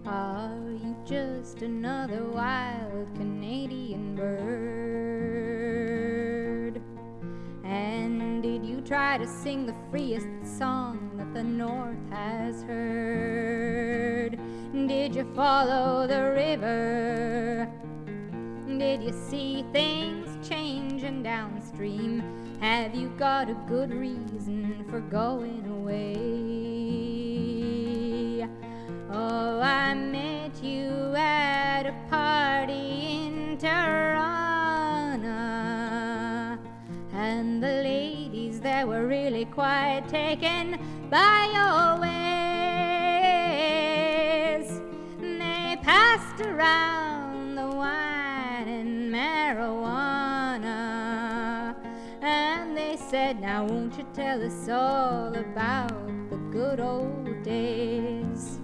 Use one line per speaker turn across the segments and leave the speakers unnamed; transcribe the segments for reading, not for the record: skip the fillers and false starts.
Are you just another wild Canadian bird? And did you try to sing the freest song that the North has heard? Did you follow the river? Did you see things changing downstream? Have you got a good reason for going away? Oh, I met you at a party in Tirana, and the ladies there were really quite taken by your ways. They passed around the wine and marijuana, and they said, now won't you tell us all about the good old days?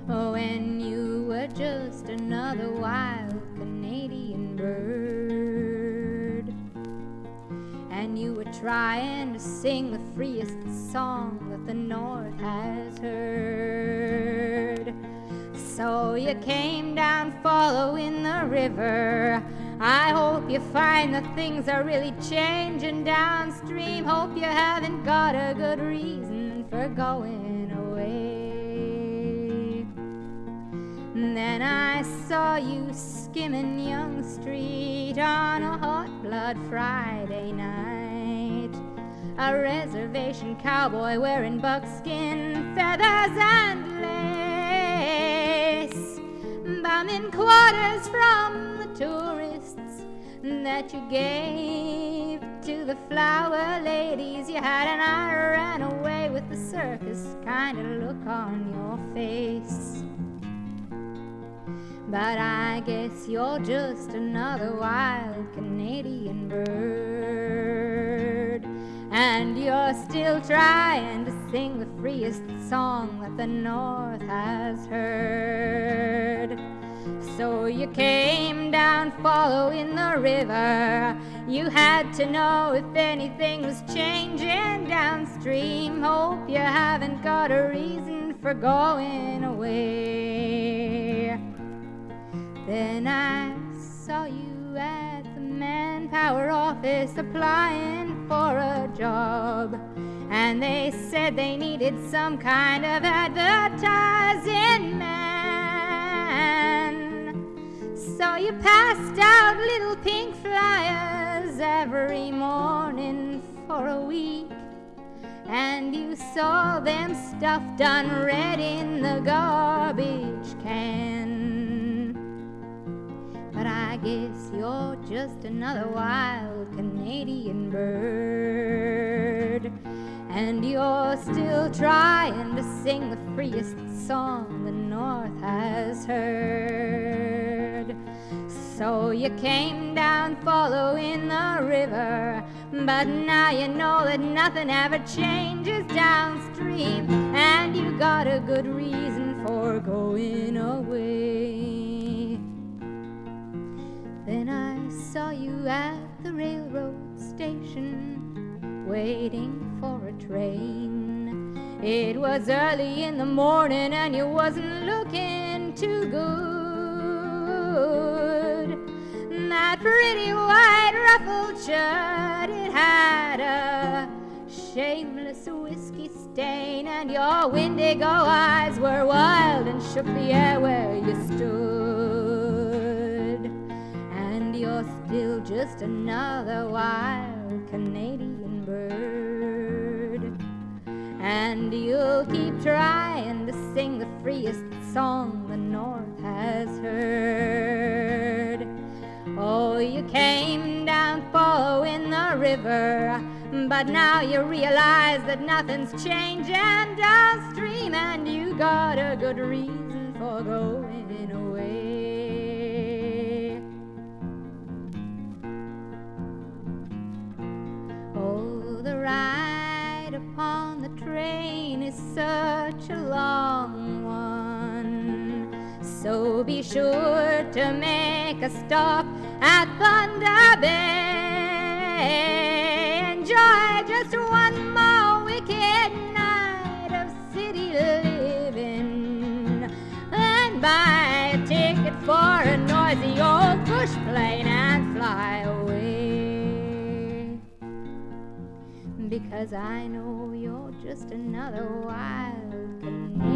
When you were just another wild Canadian bird, and you were trying to sing the freest song that the North has heard. So you came down following the river. I hope you find that things are really changing downstream. Hope you haven't got a good reason for going away. Then I saw you skimming Yonge Street on a hot blood Friday night, a reservation cowboy wearing buckskin feathers and lace, bumming quarters from the tourists that you gave to the flower ladies you had, and I ran away with the circus kind of look on your face. But I guess you're just another wild Canadian bird, and you're still trying to sing the freest song that the North has heard. So you came down following the river. You had to know if anything was changing downstream. Hope you haven't got a reason for going away. Then I saw you at the manpower office applying for a job, and they said they needed some kind of advertising man. So you passed out little pink flyers every morning for a week, and you saw them stuffed unread in the garbage can. But I guess you're just another wild Canadian bird, and you're still trying to sing the freest song the North has heard. So you came down following the river, but now you know that nothing ever changes downstream, and you got a good reason for going away. Then I saw you at the railroad station, waiting for a train. It was early in the morning and you wasn't looking too good. That pretty white ruffled shirt, it had a shameless whiskey stain, and your Wendigo eyes were wild and shook the air where you stood. And you're still just another wild Canadian bird, and you'll keep trying to sing the freest song the North has heard. Oh, you came down following the river, but now you realize that nothing's changing downstream, and you got a good reason for going away. Oh, the ride upon the train is such a long one, so be sure to make a stop at Thunder Bay. just one more wicked night of city living, and buy a ticket for a noisy old bush plane and fly away. Because I know you're just another wild Canadian.